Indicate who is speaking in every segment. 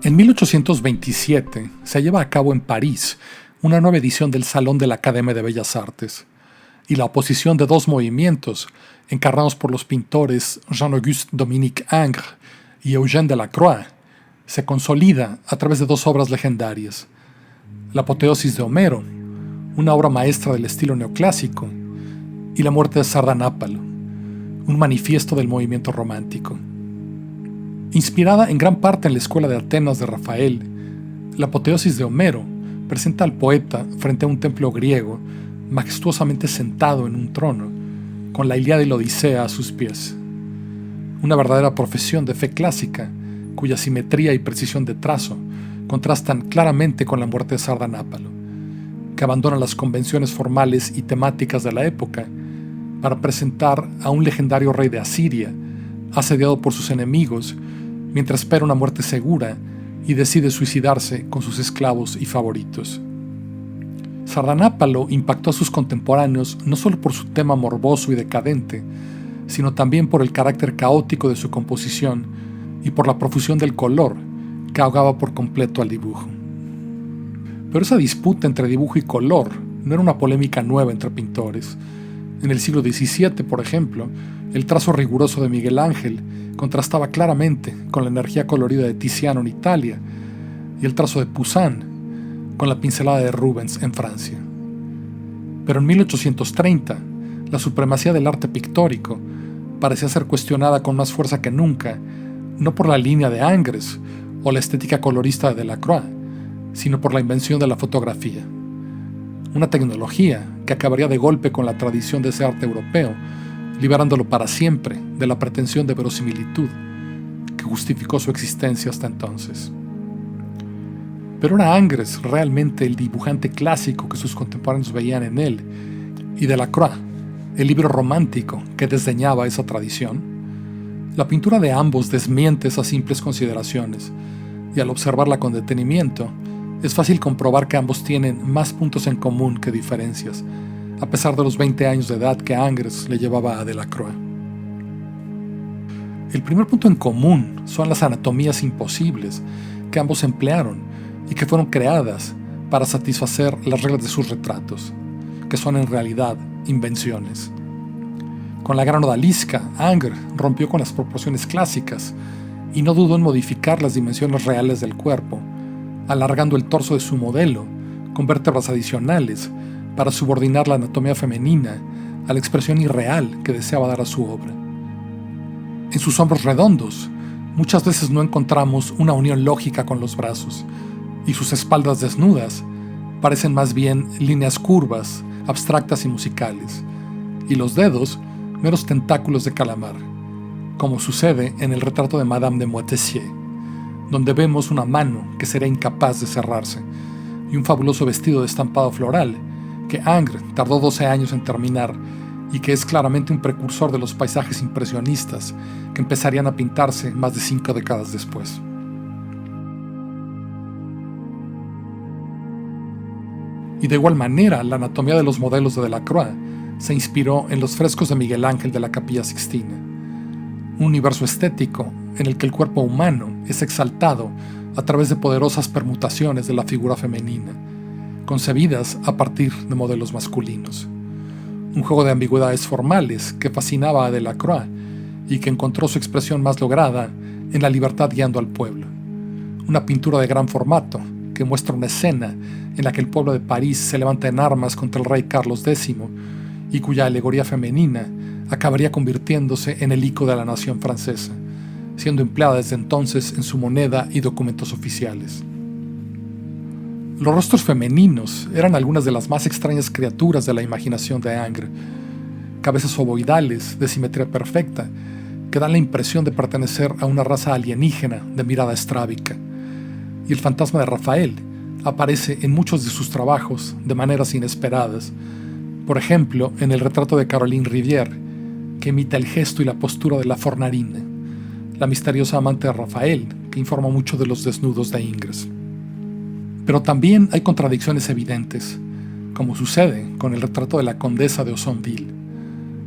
Speaker 1: En 1827 se lleva a cabo en París una nueva edición del Salón de la Academia de Bellas Artes, y la oposición de dos movimientos, encarnados por los pintores Jean-Auguste Dominique Ingres y Eugène Delacroix, se consolida a través de dos obras legendarias: La apoteosis de Homero, una obra maestra del estilo neoclásico, y La muerte de Sardanápalo, un manifiesto del movimiento romántico. Inspirada en gran parte en la escuela de Atenas de Rafael, La apoteosis de Homero presenta al poeta frente a un templo griego, majestuosamente sentado en un trono, con la Ilíada y la Odisea a sus pies. Una verdadera profesión de fe clásica, cuya simetría y precisión de trazo contrastan claramente con La muerte de Sardanápalo, que abandona las convenciones formales y temáticas de la época para presentar a un legendario rey de Asiria, asediado por sus enemigos, mientras espera una muerte segura y decide suicidarse con sus esclavos y favoritos. Sardanápalo impactó a sus contemporáneos no solo por su tema morboso y decadente, sino también por el carácter caótico de su composición y por la profusión del color que ahogaba por completo al dibujo. Pero esa disputa entre dibujo y color no era una polémica nueva entre pintores. En el siglo XVII, por ejemplo, el trazo riguroso de Miguel Ángel contrastaba claramente con la energía colorida de Tiziano en Italia y el trazo de Poussin con la pincelada de Rubens en Francia. Pero en 1830, la supremacía del arte pictórico parecía ser cuestionada con más fuerza que nunca, no por la línea de Ingres o la estética colorista de Delacroix, sino por la invención de la fotografía. Una tecnología que acabaría de golpe con la tradición de ese arte europeo, liberándolo para siempre de la pretensión de verosimilitud que justificó su existencia hasta entonces. Pero ¿era Ingres realmente el dibujante clásico que sus contemporáneos veían en él, y Delacroix el libro romántico que desdeñaba esa tradición? La pintura de ambos desmiente esas simples consideraciones, y al observarla con detenimiento, es fácil comprobar que ambos tienen más puntos en común que diferencias, a pesar de los 20 años de edad que Ingres le llevaba a Delacroix. El primer punto en común son las anatomías imposibles que ambos emplearon y que fueron creadas para satisfacer las reglas de sus retratos, que son en realidad invenciones. Con la gran odalisca, Ingres rompió con las proporciones clásicas y no dudó en modificar las dimensiones reales del cuerpo, alargando el torso de su modelo con vértebras adicionales para subordinar la anatomía femenina a la expresión irreal que deseaba dar a su obra. En sus hombros redondos, muchas veces no encontramos una unión lógica con los brazos, y sus espaldas desnudas parecen más bien líneas curvas, abstractas y musicales, y los dedos meros tentáculos de calamar, como sucede en el retrato de Madame de Moitessier, donde vemos una mano que será incapaz de cerrarse, y un fabuloso vestido de estampado floral que Ingres tardó 12 años en terminar y que es claramente un precursor de los paisajes impresionistas que empezarían a pintarse más de 5 décadas después. Y de igual manera, la anatomía de los modelos de Delacroix se inspiró en los frescos de Miguel Ángel de la Capilla Sixtina, un universo estético en el que el cuerpo humano es exaltado a través de poderosas permutaciones de la figura femenina, concebidas a partir de modelos masculinos. Un juego de ambigüedades formales que fascinaba a Delacroix y que encontró su expresión más lograda en La libertad guiando al pueblo, una pintura de gran formato que muestra una escena en la que el pueblo de París se levanta en armas contra el rey Carlos X y cuya alegoría femenina acabaría convirtiéndose en el icono de la nación francesa, siendo empleada desde entonces en su moneda y documentos oficiales. Los rostros femeninos eran algunas de las más extrañas criaturas de la imaginación de Ingres, cabezas ovoidales de simetría perfecta que dan la impresión de pertenecer a una raza alienígena de mirada estrábica. Y el fantasma de Rafael aparece en muchos de sus trabajos de maneras inesperadas, por ejemplo en el retrato de Caroline Rivière, que imita el gesto y la postura de la Fornarina, la misteriosa amante de Rafael que informa mucho de los desnudos de Ingres. Pero también hay contradicciones evidentes, como sucede con el retrato de la condesa de Aussonville,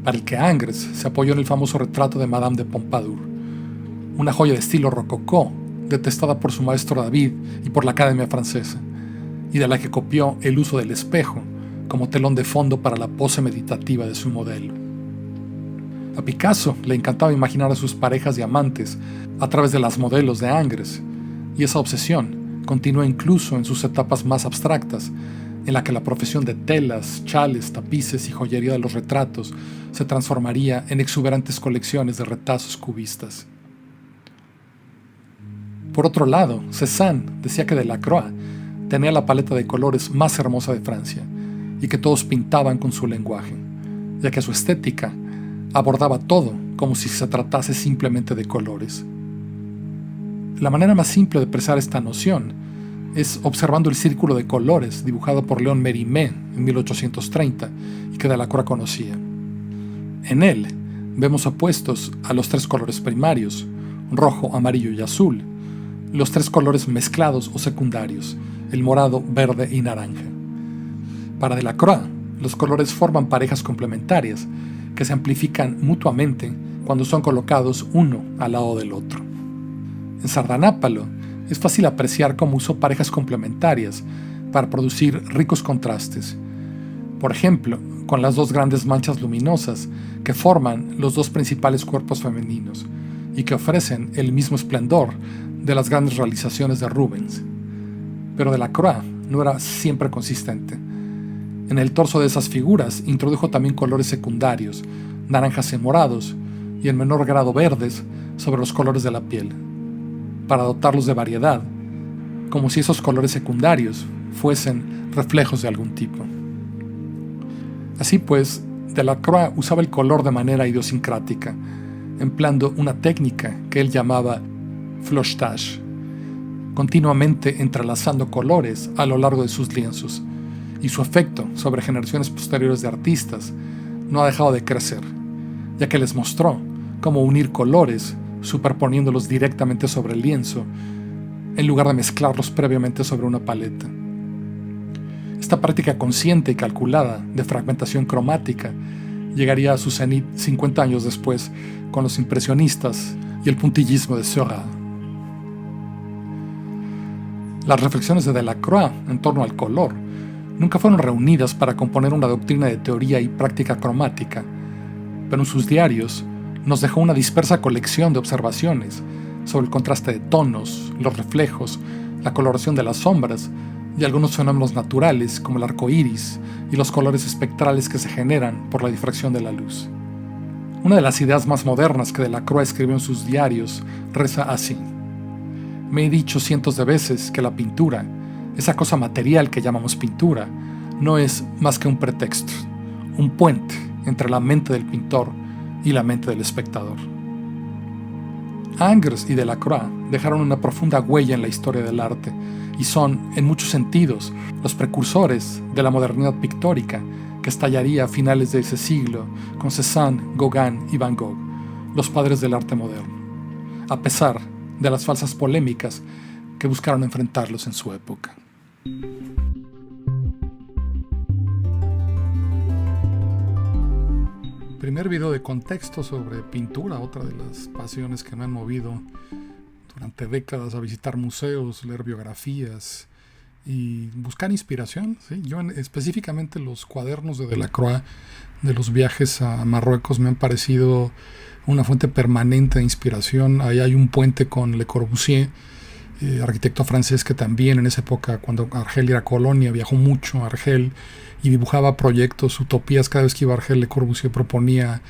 Speaker 1: para el que Ingres se apoyó en el famoso retrato de Madame de Pompadour, una joya de estilo rococó detestada por su maestro David y por la Academia Francesa, y de la que copió el uso del espejo como telón de fondo para la pose meditativa de su modelo. A Picasso le encantaba imaginar a sus parejas y amantes a través de las modelos de Ingres, y esa obsesión continuó incluso en sus etapas más abstractas, en la que la profesión de telas, chales, tapices y joyería de los retratos se transformaría en exuberantes colecciones de retazos cubistas. Por otro lado, Cézanne decía que Delacroix tenía la paleta de colores más hermosa de Francia y que todos pintaban con su lenguaje, ya que su estética abordaba todo como si se tratase simplemente de colores. La manera más simple de expresar esta noción es observando el círculo de colores dibujado por Léon Mérimée en 1830 y que Delacroix conocía. En él vemos opuestos a los tres colores primarios, rojo, amarillo y azul, los tres colores mezclados o secundarios, el morado, verde y naranja. Para Delacroix, los colores forman parejas complementarias que se amplifican mutuamente cuando son colocados uno al lado del otro. En Sardanápalo es fácil apreciar cómo usó parejas complementarias para producir ricos contrastes. Por ejemplo, con las dos grandes manchas luminosas que forman los dos principales cuerpos femeninos y que ofrecen el mismo esplendor de las grandes realizaciones de Rubens. Pero Delacroix no era siempre consistente. En el torso de esas figuras introdujo también colores secundarios, naranjas y morados, y en menor grado verdes, sobre los colores de la piel, para dotarlos de variedad, como si esos colores secundarios fuesen reflejos de algún tipo. Así pues, Delacroix usaba el color de manera idiosincrática, empleando una técnica que él llamaba flottage, continuamente entrelazando colores a lo largo de sus lienzos, y su efecto sobre generaciones posteriores de artistas no ha dejado de crecer, ya que les mostró cómo unir colores superponiéndolos directamente sobre el lienzo, en lugar de mezclarlos previamente sobre una paleta. Esta práctica consciente y calculada de fragmentación cromática llegaría a su cenit 50 años después con los impresionistas y el puntillismo de Seurat. Las reflexiones de Delacroix en torno al color nunca fueron reunidas para componer una doctrina de teoría y práctica cromática, pero en sus diarios nos dejó una dispersa colección de observaciones sobre el contraste de tonos, los reflejos, la coloración de las sombras y algunos fenómenos naturales como el arco iris y los colores espectrales que se generan por la difracción de la luz. Una de las ideas más modernas que Delacroix escribió en sus diarios reza así: me he dicho cientos de veces que la pintura, esa cosa material que llamamos pintura, no es más que un pretexto, un puente entre la mente del pintor y la mente del espectador. Ingres y Delacroix dejaron una profunda huella en la historia del arte y son, en muchos sentidos, los precursores de la modernidad pictórica que estallaría a finales de ese siglo con Cézanne, Gauguin y Van Gogh, los padres del arte moderno, a pesar de las falsas polémicas que buscaron enfrentarlos en su época. Primer video de contexto sobre pintura, otra de las pasiones que me han movido durante décadas a visitar museos, leer biografías y buscar inspiración, ¿sí? Específicamente los cuadernos de Delacroix de los viajes a Marruecos me han parecido una fuente permanente de inspiración. Ahí hay un puente con Le Corbusier, arquitecto francés que también en esa época, cuando Argel era colonia, viajó mucho a Argel y dibujaba proyectos, utopías. Cada vez que iba a Argel, Le Corbusier proponía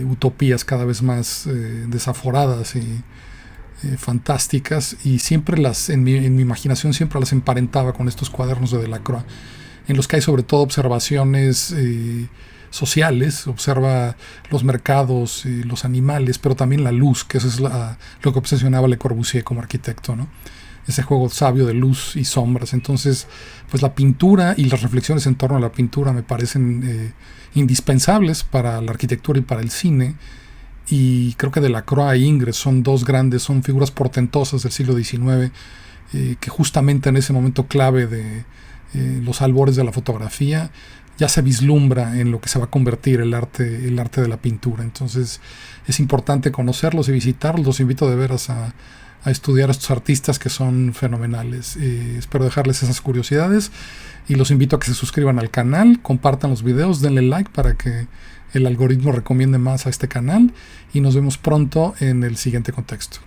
Speaker 1: utopías cada vez más desaforadas y fantásticas, y siempre en mi imaginación siempre las emparentaba con estos cuadernos de Delacroix, en los que hay sobre todo observaciones sociales, observa los mercados, los animales, pero también la luz, que eso es lo que obsesionaba Le Corbusier como arquitecto, ¿no? Ese juego sabio de luz y sombras. Entonces, pues la pintura y las reflexiones en torno a la pintura me parecen indispensables para la arquitectura y para el cine, y creo que Delacroix e Ingres son son figuras portentosas del siglo XIX, que justamente en ese momento clave de los albores de la fotografía ya se vislumbra en lo que se va a convertir el arte de la pintura. Entonces es importante conocerlos y visitarlos. Los invito de veras a a estudiar a estos artistas que son fenomenales. Espero dejarles esas curiosidades y los invito a que se suscriban al canal, compartan los videos, denle like para que el algoritmo recomiende más a este canal y nos vemos pronto en el siguiente contexto.